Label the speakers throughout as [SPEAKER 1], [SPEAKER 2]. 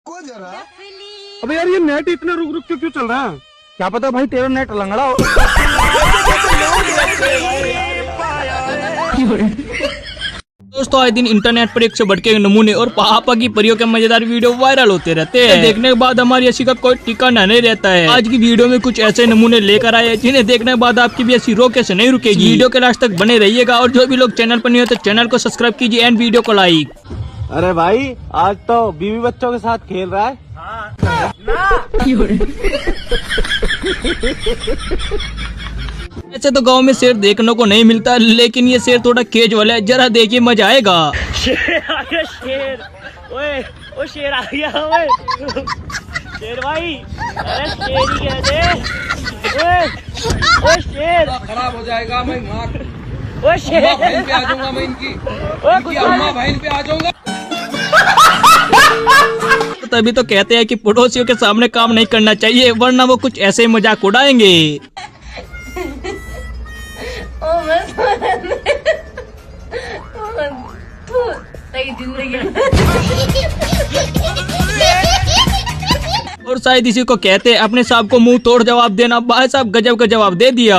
[SPEAKER 1] रुको जरा।
[SPEAKER 2] अबे यार ये नेट इतना रुक रुक के क्यों चल रहा है? क्या पता भाई तेरा नेट लंगड़ा हो।
[SPEAKER 3] दोस्तों आए दिन इंटरनेट पर एक से बढ़ के नमूने और पापा की परियों के मजेदार वीडियो वायरल होते रहते हैं। देखने के बाद हमारी हंसी का कोई ठिकाना नहीं रहता है। आज की वीडियो में कुछ ऐसे नमूने लेकर आए हैं जिन्हें देखने के बाद आपकी भी हंसी रोके से नहीं रुकेगी। वीडियो के लास्ट तक बने रहिएगा और जो भी लोग चैनल पर नहीं होते चैनल को सब्सक्राइब कीजिए एंड वीडियो को लाइक।
[SPEAKER 4] अरे भाई आज तो बीवी बच्चों के साथ खेल रहा है।
[SPEAKER 3] ऐसे तो गांव में शेर देखने को नहीं मिलता, लेकिन ये शेर थोड़ा केज वाला है, जरा देखिए मजा आएगा।
[SPEAKER 4] शेर आ गया शेर, ओए ओ शेर आ गया, ओए शेर भाई, अरे शेर ही कहते, ओए शेर
[SPEAKER 2] खराब हो जाएगा, मैं
[SPEAKER 4] ओए शेर
[SPEAKER 2] बहन पे आ जाऊंगा, मैं इनकी अम्मा बहन पे आ जाऊंगा।
[SPEAKER 3] तो तभी तो कहते हैं कि पड़ोसियों के सामने काम नहीं करना चाहिए, वरना वो कुछ ऐसे ही मजाक उड़ाएंगे। और शायद इसी को कहते हैं अपने साहब को मुंह तोड़ जवाब देना। भाई साहब गजब का जवाब दे दिया।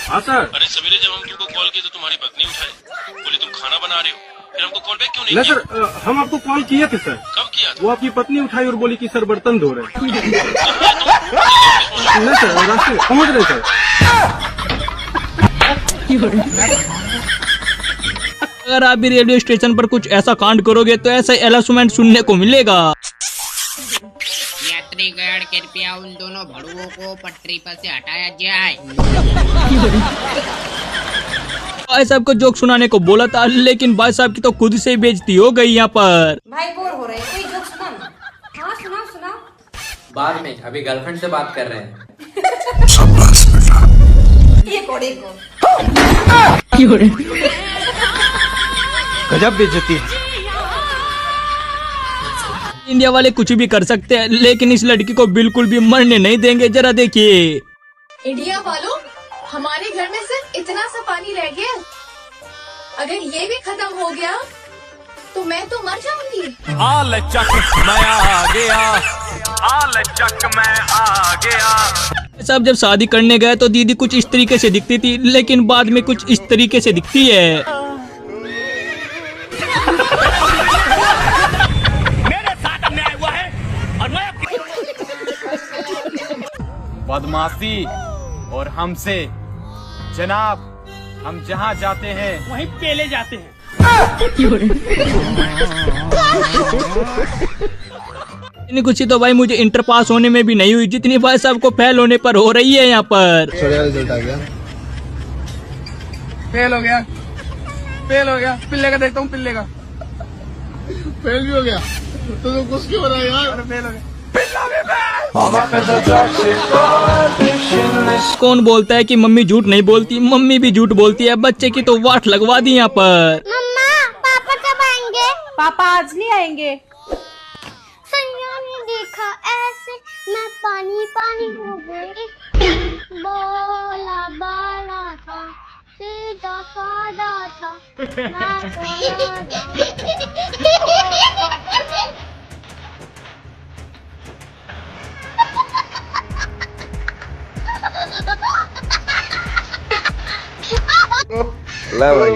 [SPEAKER 2] हाँ सर।
[SPEAKER 5] अरे सवेरे जब हम तुमको कॉल किए तो तुम्हारी पत्नी उठाई, बोली तुम खाना बना रहे हो, फिर हमको कॉल बैक क्यों नहीं
[SPEAKER 2] नहीं
[SPEAKER 5] किया?
[SPEAKER 2] सर, हम आपको कॉल किए थे सर।
[SPEAKER 5] कब किया था?
[SPEAKER 2] वो आपकी पत्नी उठाई और बोली कि सर बर्तन धो रहे हैं। नहीं सर, रास्ते समझ रहे सर।
[SPEAKER 3] अगर आप भी रेलवे स्टेशन पर कुछ ऐसा कांड करोगे तो ऐसा अनाउंसमेंट सुनने को मिलेगा।
[SPEAKER 6] यात्रीगण कृपया उन दोनों भड़ुओं को पटरी पर से हटाया जाए।
[SPEAKER 3] भाई साहब को जोक सुनाने को बोला था, लेकिन भाई साहब की तो खुद से ही बेइज्जती हो गई यहाँ पर।
[SPEAKER 7] भाई बोर हो रहे हैं, कोई जोक सुना ना। हाँ सुनाओ सुनाओ।
[SPEAKER 8] बाद में, अभी गर्लफ्रेंड से बात कर रहे हैं।
[SPEAKER 7] एक और एक और।
[SPEAKER 4] गजब बेइज्जती है।
[SPEAKER 3] इंडिया वाले कुछ भी कर सकते हैं, लेकिन इस लड़की को बिल्कुल भी मरने नहीं देंगे। जरा देखिए।
[SPEAKER 9] इंडिया वालों, हमारे घर में सिर्फ इतना सा पानी रह गया, अगर ये भी खत्म हो गया तो मैं तो मर जाऊंगी।
[SPEAKER 3] सब जब शादी करने गए तो दीदी कुछ इस तरीके से दिखती थी, लेकिन बाद में कुछ इस तरीके से दिखती है।
[SPEAKER 4] मेरे साथ अन्याय हुआ है और मैं
[SPEAKER 10] बदमाशी और हमसे जनाब, हम जहाँ जाते हैं
[SPEAKER 4] वहीं पेले जाते हैं।
[SPEAKER 3] इतनी खुशी तो भाई मुझे इंटर पास होने में भी नहीं हुई, जितनी भाई साहब को फेल होने पर हो रही है यहाँ पर।
[SPEAKER 2] रिजल्ट आ गया। फेल हो गया, फेल हो गया। पिल्ले का देखता हूँ, पिल्ले का फेल भी हो गया तो कुछ क्यों हो रहा है यार? फेल हो गया।
[SPEAKER 3] कौन बोलता है कि मम्मी झूठ नहीं बोलती? मम्मी भी झूठ बोलती है। बच्चे की तो वाट लगवा दी यहाँ पर।
[SPEAKER 11] मम्मा पापा कब आएंगे?
[SPEAKER 7] पापा आज नहीं आएंगे।
[SPEAKER 11] सैया ने देखा ऐसे मैं पानी पानी हो गई। बोला बाला था सीधा साधा था।
[SPEAKER 2] ला भाई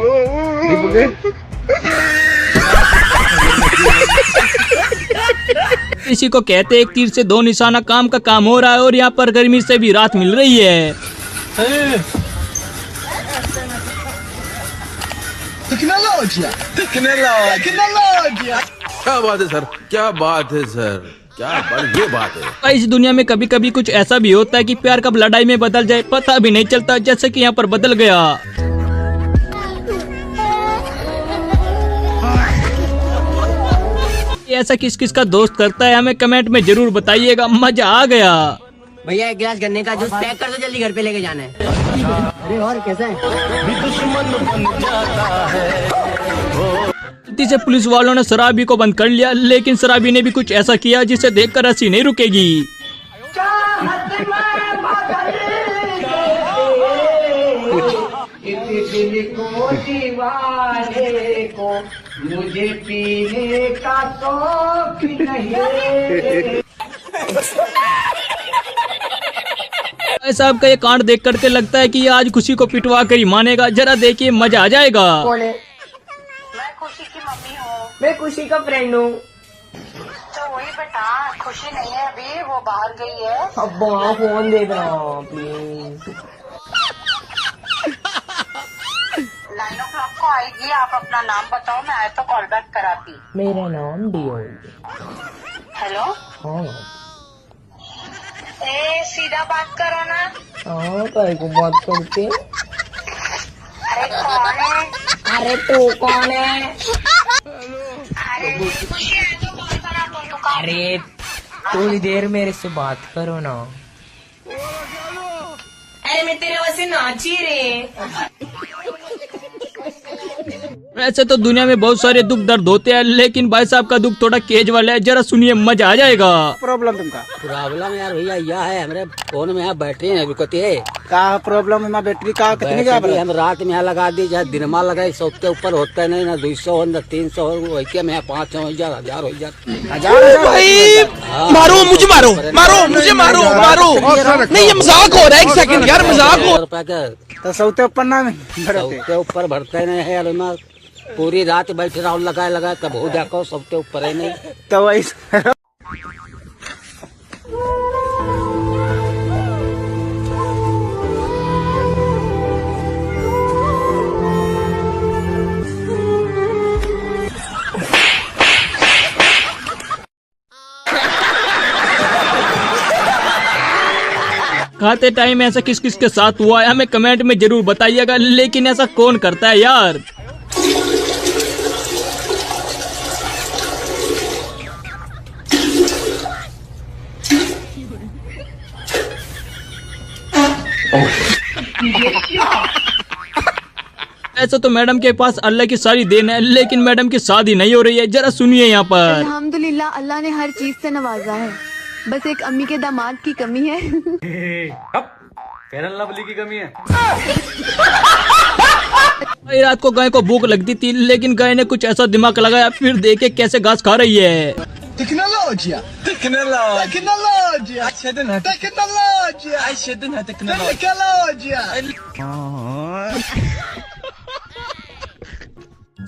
[SPEAKER 3] इसी को कहते एक तीर से दो निशाना काम का काम हो रहा है, और यहाँ पर गर्मी से भी राहत मिल रही है।
[SPEAKER 1] क्या बात है सर, क्या बात है सर, क्या बात, ये बात है।
[SPEAKER 3] इस दुनिया में कभी कभी कुछ ऐसा भी होता है कि प्यार कब लड़ाई में बदल जाए पता भी नहीं चलता, जैसे कि यहाँ पर बदल गया। ऐसा किस किस का दोस्त करता है हमें कमेंट में जरूर बताइएगा। मजा आ गया।
[SPEAKER 6] भैया एक गिलास गन्ने का जूस पैक कर दो, जल्दी घर पे लेके जाना है। अरे और कैसा है?
[SPEAKER 3] गलती से पुलिस वालों ने शराबी को बंद कर लिया, लेकिन शराबी ने भी कुछ ऐसा किया जिसे देखकर हंसी नहीं रुकेगी।
[SPEAKER 7] को दीवाने को
[SPEAKER 6] मुझे पीने का शौक नहीं।
[SPEAKER 3] भाई साहब का ये कांड देख करके लगता है कि ये आज खुशी को पिटवा कर ही मानेगा। जरा देखिए मजा आ जाएगा।
[SPEAKER 6] कौन है? मैं खुशी की मम्मी हूँ। मैं खुशी का फ्रेंड हूँ। तो वही बता, खुशी नहीं है अभी, वो बाहर गई है। अब फोन दे दो प्लीज। 9 o'clock को आएगी, आप अपना नाम बताओ, मैं आए तो कॉल बैक कराती। मेरा नाम डियो। हेलो। हाँ। सीधा बात करो ना। हाँ, कहीं को बात करते। अरे कौन है? अरे तू कौन है? अरे खुशी है तो कौन सा नाम बोल दूँ? अरे थोड़ी देर मेरे से बात करो ना। अरे मैं तेरे वैसे नाची रे।
[SPEAKER 3] वैसे तो दुनिया में बहुत सारे दुख दर्द होते हैं, लेकिन भाई साहब का दुख थोड़ा केज वाला है। जरा सुनिए मजा आ जाएगा।
[SPEAKER 6] प्रॉब्लम तुमका?
[SPEAKER 12] प्रॉब्लम यार भैया यह है, हमारे फोन में यहाँ बैटरी है
[SPEAKER 6] का प्रॉब्लम है? बैटरी का कितनी का?
[SPEAKER 12] हम रात में यहाँ लगा दी, जहाँ दिन में लगाए 100 के ऊपर होता है नहीं ना, 200 हो ना 300 वही में 500 हो जाए, 1000 हो जाए।
[SPEAKER 1] भाई मारो मुझे, मारो मारो मुझे, मारो मारो। नहीं ये मजाक हो रहा है, एक सेकंड यार, मजाक हो।
[SPEAKER 12] रुपया का
[SPEAKER 6] तो 100 के ऊपर ना
[SPEAKER 12] 100 के ऊपर भरते नहीं है यार। पूरी रात बैठे रहो लगाए कब हो जाको, 100 के ऊपर है नहीं
[SPEAKER 6] तो वही।
[SPEAKER 3] खाते टाइम ऐसा किस किस के साथ हुआ है हमें कमेंट में जरूर बताइएगा, लेकिन ऐसा कौन करता है यार। ऐसा तो मैडम के पास अल्लाह की सारी देन है, लेकिन मैडम की शादी नहीं हो रही है। जरा सुनिए यहाँ पर।
[SPEAKER 9] अल्हम्दुलिल्लाह, अल्लाह ने हर चीज से नवाजा है, बस एक अम्मी के दामाद की कमी है।
[SPEAKER 10] फेरन लवली की कमी है।
[SPEAKER 3] रात को गाय को भूख लगती थी, लेकिन गाय ने कुछ ऐसा दिमाग लगाया, फिर देखे कैसे घास खा रही है।
[SPEAKER 2] टेक्नोलॉजिया टेक्नोलॉजिया टेक्नोलॉजिया टेक्नोलॉजिया।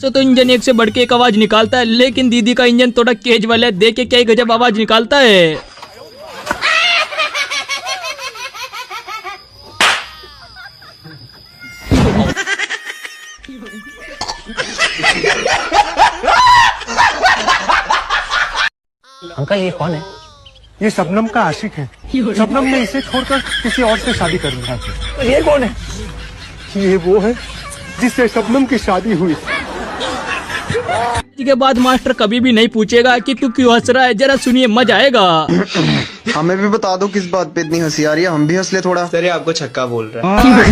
[SPEAKER 3] तो इंजन एक से बढ़ के एक आवाज निकालता है, लेकिन दीदी का इंजन थोड़ा केज वाला है। देखे क्या गजब आवाज निकालता है।
[SPEAKER 6] अंकल ये कौन है?
[SPEAKER 2] ये शबनम का आशिक है। शबनम ने इसे छोड़कर किसी और से शादी कर लिया।
[SPEAKER 6] ये कौन है?
[SPEAKER 2] ये वो है जिससे शबनम की शादी हुई।
[SPEAKER 3] के बाद मास्टर कभी भी नहीं पूछेगा कि तू क्यों हंस रहा है। जरा सुनिए मजा आएगा।
[SPEAKER 13] हमें भी बता दो किस बात पे इतनी हंसी आ रही है, हम भी हंस ले थोड़ा।
[SPEAKER 1] सर आपको छक्का बोल रहा है।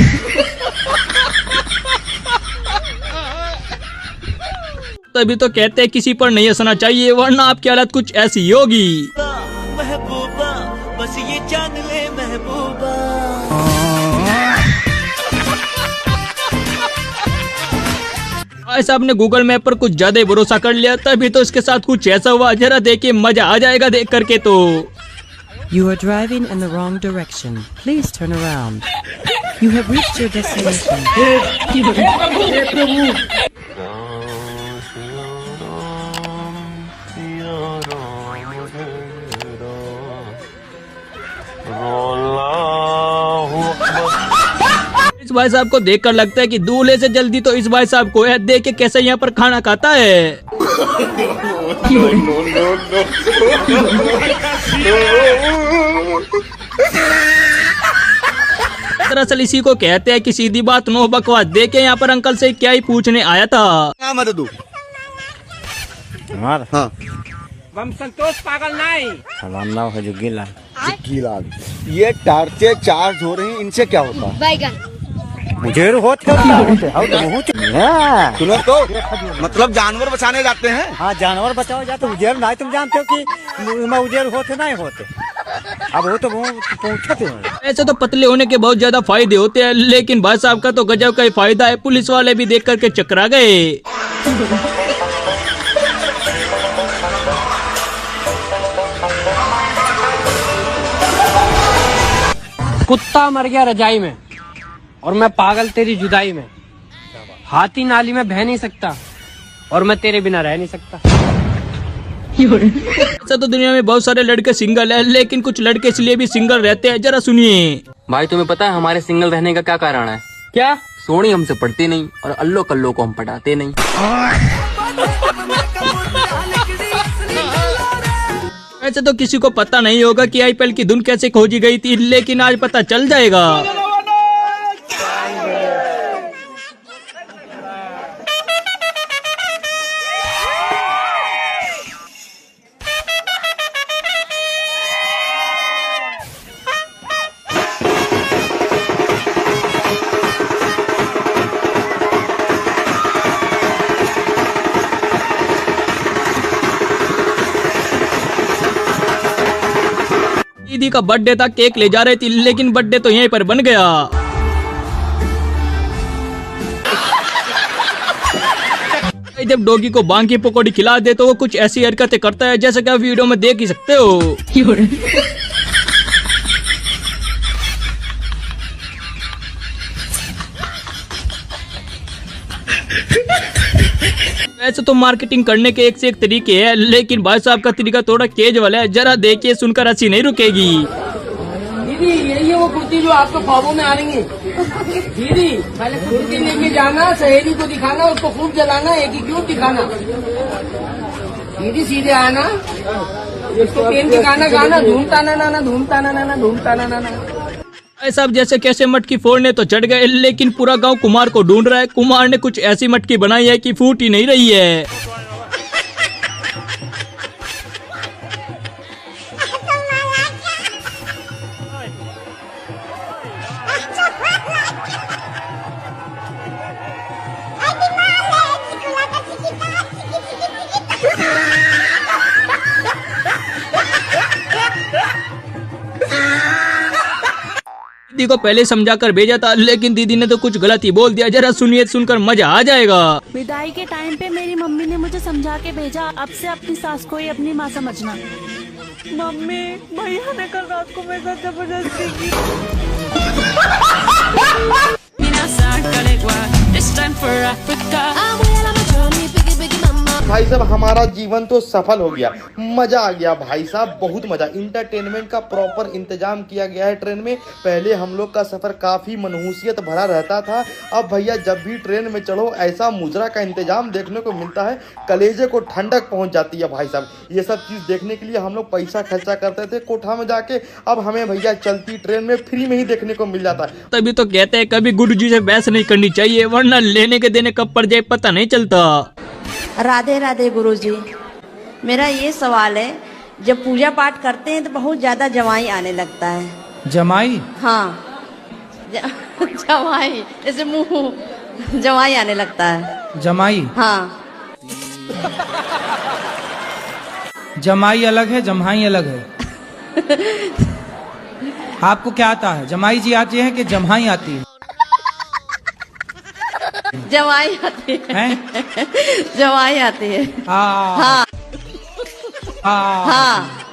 [SPEAKER 3] तभी तो कहते हैं किसी पर नहीं हंसना चाहिए, वरना आपकी हालत कुछ ऐसी होगी।
[SPEAKER 4] महबूबा बस ये जान ले महबूबा।
[SPEAKER 3] भाई साहब ने गूगल मैप पर कुछ ज्यादा ही भरोसा कर लिया, तभी तो इसके साथ कुछ ऐसा हुआ। जरा देखिए मजा आ जाएगा देख करके। तो
[SPEAKER 14] You are driving in the wrong direction. Please turn around. You have reached your destination.
[SPEAKER 3] इस भाई साहब को देखकर लगता है कि दूल्हे से जल्दी तो इस भाई साहब को है। देख के कैसे यहाँ पर खाना खाता है। दरअसल इसी को कहते हैं कि सीधी बात नो बकवास। देखे यहाँ पर अंकल से क्या ही पूछने आया था।
[SPEAKER 2] हाँ
[SPEAKER 6] हम संतोष पागल नहीं।
[SPEAKER 2] हमारा नाम है जुग्गीलाल। ये टार्चे चार्ज हो रही हैं, इनसे क्या होता है?
[SPEAKER 11] बैगन
[SPEAKER 2] मुझे होते सुनो तो, मतलब जानवर बचाने जाते हैं। हाँ जानवर बचाओ जाते, उजेर नहीं। तुम जानते हो कि उजेर होते नहीं होते। अब वो तो पूछते हैं।
[SPEAKER 3] ऐसे तो पतले होने के बहुत ज्यादा फायदे होते हैं, लेकिन भाई साहब का तो गजब का ही फायदा है। पुलिस वाले भी देख करके चकरा गए।
[SPEAKER 15] कुत्ता मर गया रजाई में और मैं पागल तेरी जुदाई में। हाथी नाली में बह नहीं सकता और मैं तेरे बिना रह नहीं सकता।
[SPEAKER 3] ऐसा तो दुनिया में बहुत सारे लड़के सिंगल है, लेकिन कुछ लड़के इसलिए भी सिंगल रहते हैं, जरा सुनिए।
[SPEAKER 8] भाई तुम्हें पता है हमारे सिंगल रहने का क्या कारण है?
[SPEAKER 15] क्या?
[SPEAKER 8] सोनी हमसे पढ़ती नहीं और अल्लो कल्लो को हम पटाते नहीं।
[SPEAKER 3] ऐसे तो किसी को पता नहीं होगा कि आईपीएल की धुन कैसे खोजी गई थी, लेकिन आज पता चल जाएगा। दीदी का बर्थडे था, केक ले जा रही थी, लेकिन बर्थडे तो यहीं पर बन गया। जब डॉगी को बांग की पकौड़ी खिला दे तो वो कुछ ऐसी हरकतें करता है जैसे कि आप वीडियो में देख ही सकते हो। वैसे तो मार्केटिंग करने के एक से एक तरीके हैं, लेकिन भाई साहब का तरीका थोड़ा तेज वाला है। जरा देखिए, सुनकर हंसी नहीं रुकेगी।
[SPEAKER 15] दीदी यही है वो कुर्ती जो आपको ख्वाबों में आ रही है। दीदी पहले कुर्ती लेके जाना, सहेली को दिखाना, उसको खूब जलाना, एक ही क्यों दिखाना। दीदी सीधे आना, उसको पेन के गाना गाना, धूमता ना धूमता ना धूमता ना।
[SPEAKER 3] ऐसा जैसे कैसे मटकी फोड़ने तो चढ़ गए, लेकिन पूरा गांव कुमार को ढूंढ रहा है। कुमार ने कुछ ऐसी मटकी बनाई है कि फूट ही नहीं रही है। दीदी को पहले समझाकर भेजा था, लेकिन दीदी ने तो कुछ गलत ही बोल दिया। जरा सुनिए, सुनकर मजा आ जाएगा।
[SPEAKER 16] विदाई के टाइम पे मेरी मम्मी ने मुझे समझा के भेजा, अब से अपनी सास को ही अपनी माँ समझना। मम्मी भैया ने कल रात को मेरे साथ जबरदस्ती की।
[SPEAKER 17] भाई साहब हमारा जीवन तो सफल हो गया, मजा आ गया भाई साहब, बहुत मजा। इंटरटेनमेंट का प्रॉपर इंतजाम किया गया है ट्रेन में। पहले हम लोग का सफर काफी मनहूसियत भरा रहता था, अब भैया जब भी ट्रेन में चढ़ो ऐसा मुजरा का इंतजाम देखने को मिलता है, कलेजे को ठंडक पहुंच जाती है भाई साहब। ये सब चीज देखने के लिए हम लोग पैसा खर्चा करते थे कोठा में जाके, अब हमें भैया चलती ट्रेन में फ्री में ही देखने को मिल जाता है।
[SPEAKER 3] तभी तो कहते हैं कभी गुरु जी से बहस नहीं करनी चाहिए, वरना लेने के देने कब पड़ जाए पता नहीं चलता।
[SPEAKER 18] राधे राधे गुरुजी, मेरा ये सवाल है, जब पूजा पाठ करते हैं तो बहुत ज्यादा जमाई आने लगता है।
[SPEAKER 19] जमाई?
[SPEAKER 18] हाँ जमाई, जैसे मुंह जमाई आने लगता है।
[SPEAKER 19] जमाई?
[SPEAKER 18] हाँ।
[SPEAKER 19] जमाई अलग है, जम्हाई अलग है। आपको क्या आता है, जमाई जी आती है कि जम्हाई आती है?
[SPEAKER 18] जमाई आती है। जमाई आती है।
[SPEAKER 19] हाँ
[SPEAKER 18] हाँ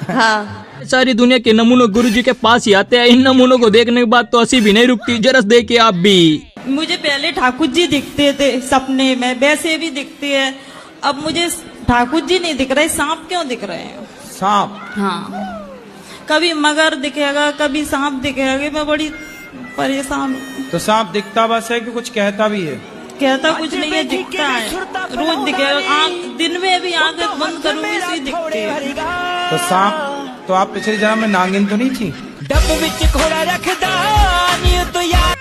[SPEAKER 18] हाँ।
[SPEAKER 3] सारी दुनिया के नमूने गुरुजी के पास ही आते हैं। इन नमूनों को देखने के बाद तो हंसी भी नहीं रुकती। जरा देखिए आप भी।
[SPEAKER 20] मुझे पहले ठाकुर जी दिखते थे सपने में, वैसे भी दिखते हैं, अब मुझे ठाकुर जी नहीं दिख रहे। सांप क्यों दिख रहे हैं?
[SPEAKER 19] सांप?
[SPEAKER 20] हाँ, कभी मगर दिखेगा, कभी सांप दिखेगा, मैं बड़ी परेशान हूँ।
[SPEAKER 19] तो सांप दिखता बस है कि कुछ कहता भी है?
[SPEAKER 20] कहता कुछ नहीं है, दिखता है, रोज दिखेगा। दिन में भी आंखें बंद करूंगी इसी दिखते हैं।
[SPEAKER 19] तो सांप तो आप पिछले जन्म में नागिन तो नहीं थी?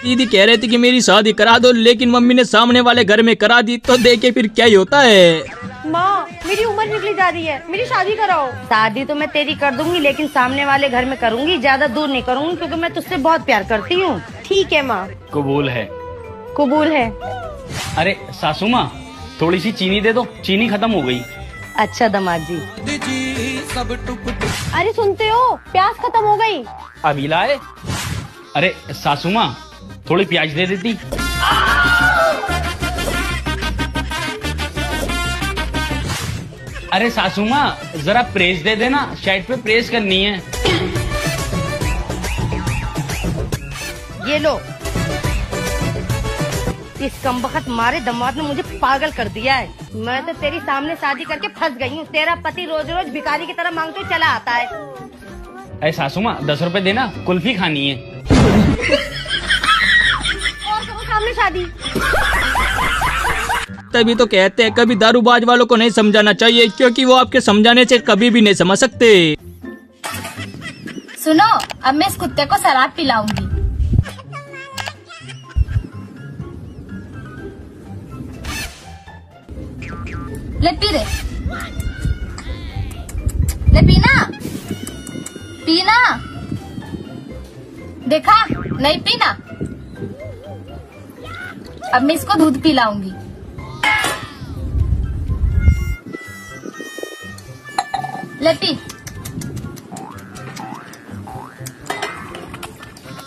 [SPEAKER 3] दीदी कह रहे थे कि मेरी शादी करा दो, लेकिन मम्मी ने सामने वाले घर में करा दी, तो देखिए फिर क्या ही होता है।
[SPEAKER 7] माँ मेरी उम्र निकली जा रही है, मेरी शादी कराओ।
[SPEAKER 18] शादी तो मैं तेरी कर दूंगी, लेकिन सामने वाले घर में करूंगी, ज्यादा दूर नहीं करूंगी, क्योंकि मैं तुझसे बहुत प्यार करती हूँ।
[SPEAKER 7] ठीक है माँ।
[SPEAKER 4] कबूल है।
[SPEAKER 18] कबूल है।
[SPEAKER 4] अरे सासू माँ, थोड़ी सी चीनी दे दो, चीनी खत्म हो गई।
[SPEAKER 18] अच्छा दामाद जी।
[SPEAKER 7] अरे सुनते हो, प्याज खत्म हो गई।
[SPEAKER 4] अभी लाए। अरे सासू माँ, थोड़ी प्याज दे देती।
[SPEAKER 21] अरे सासू माँ जरा प्रेस दे देना, शर्ट पे प्रेस करनी है।
[SPEAKER 22] ये लो, इस कमबख्त मारे दामाद ने मुझे पागल कर दिया है। मैं तो तेरी सामने शादी करके फंस गई हूँ। तेरा पति रोज रोज भिखारी की तरह मांगते चला आता है।
[SPEAKER 21] अरे सासू माँ 10 रुपए देना, कुल्फी खानी है।
[SPEAKER 22] और करो सामने शादी।
[SPEAKER 3] तभी तो कहते हैं कभी दारूबाज वालों को नहीं समझाना चाहिए, क्योंकि वो आपके समझाने से कभी भी नहीं समझ सकते।
[SPEAKER 23] सुनो, अब मैं इस कुत्ते को शराब पिलाऊंगी। ले पी रे, ले पीना, पीना। देखा नहीं पीना। अब मैं इसको दूध पिलाऊंगी। ले पी।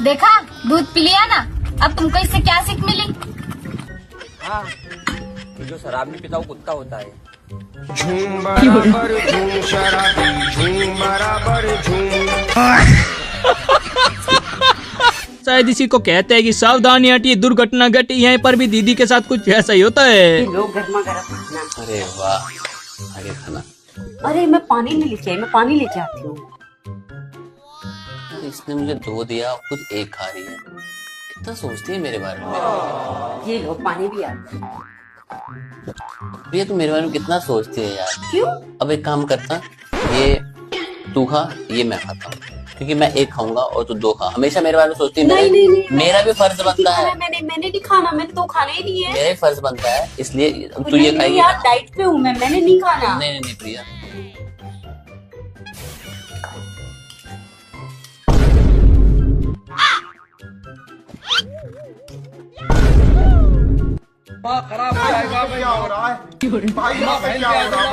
[SPEAKER 23] देखा दूध पी लिया ना। अब तुमको इससे क्या सीख मिली?
[SPEAKER 8] हाँ, जो शराब नहीं पीता वो कुत्ता होता है।
[SPEAKER 1] झूम बराबर झूम शराबी, झूम बराबर झूम।
[SPEAKER 3] शायद इसी को कहते हैं कि सावधानी हटिए, दुर्घटना घटी। यहाँ पर भी दीदी के साथ कुछ ऐसा ही होता है।
[SPEAKER 24] लोग गर्मा गर्म खाना।
[SPEAKER 8] अरे वाह, आगे खाना।
[SPEAKER 24] अरे मैं पानी नहीं लेके आई, मैं पानी लेके आती हूँ।
[SPEAKER 8] इसने मुझे 2 दिया और खुद 1 खा रही है। कितना सोचती है मेरे बारे में।
[SPEAKER 24] ये लो पानी भी आ।
[SPEAKER 8] ये तो मेरे बारे में कितना सोचती है यार।
[SPEAKER 24] क्यों?
[SPEAKER 8] अब एक काम करता, ये तू खा, ये मैं खाता हूँ, क्योंकि मैं 1 खाऊंगा और तू 2 खा। हमेशा मेरे बारे में सोचती है।
[SPEAKER 24] नहीं,
[SPEAKER 8] मेरा भी फर्ज बनता है।
[SPEAKER 24] मैंने नहीं खाना, मैंने तो खाना ही नहीं है।
[SPEAKER 8] मेरा भी फर्ज बनता है, इसलिए तू ये खाएगी।
[SPEAKER 24] यार डाइट पे हूँ मैंने नहीं खाना।
[SPEAKER 8] नहीं प्रिया,
[SPEAKER 1] खराब हो जाएगा। क्या हो रहा है भाई? यहाँ पे क्या हो रहा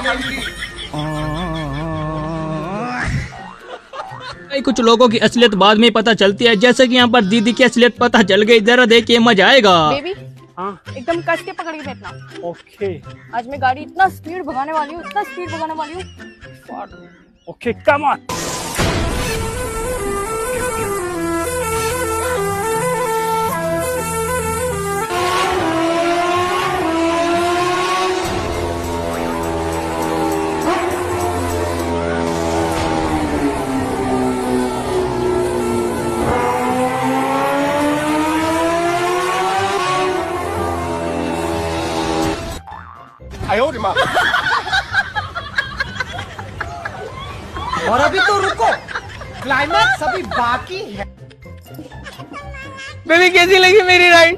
[SPEAKER 1] है?
[SPEAKER 3] कुछ लोगों की असलियत बाद में पता चलती है, जैसे कि यहाँ पर दीदी की असलियत पता चल गई। जरा देखिए मजा आएगा।
[SPEAKER 22] बेबी, एकदम कस के पकड़ के बैठना।
[SPEAKER 4] ओके
[SPEAKER 22] आज मैं गाड़ी इतना स्पीड भगाने वाली हूँ, इतना स्पीड भगाने वाली हूँ।
[SPEAKER 4] Okay come on.
[SPEAKER 1] और अभी तो रुको, क्लाइमैक्स अभी बाकी है।
[SPEAKER 3] बेबी कैसी लगी मेरी राइड?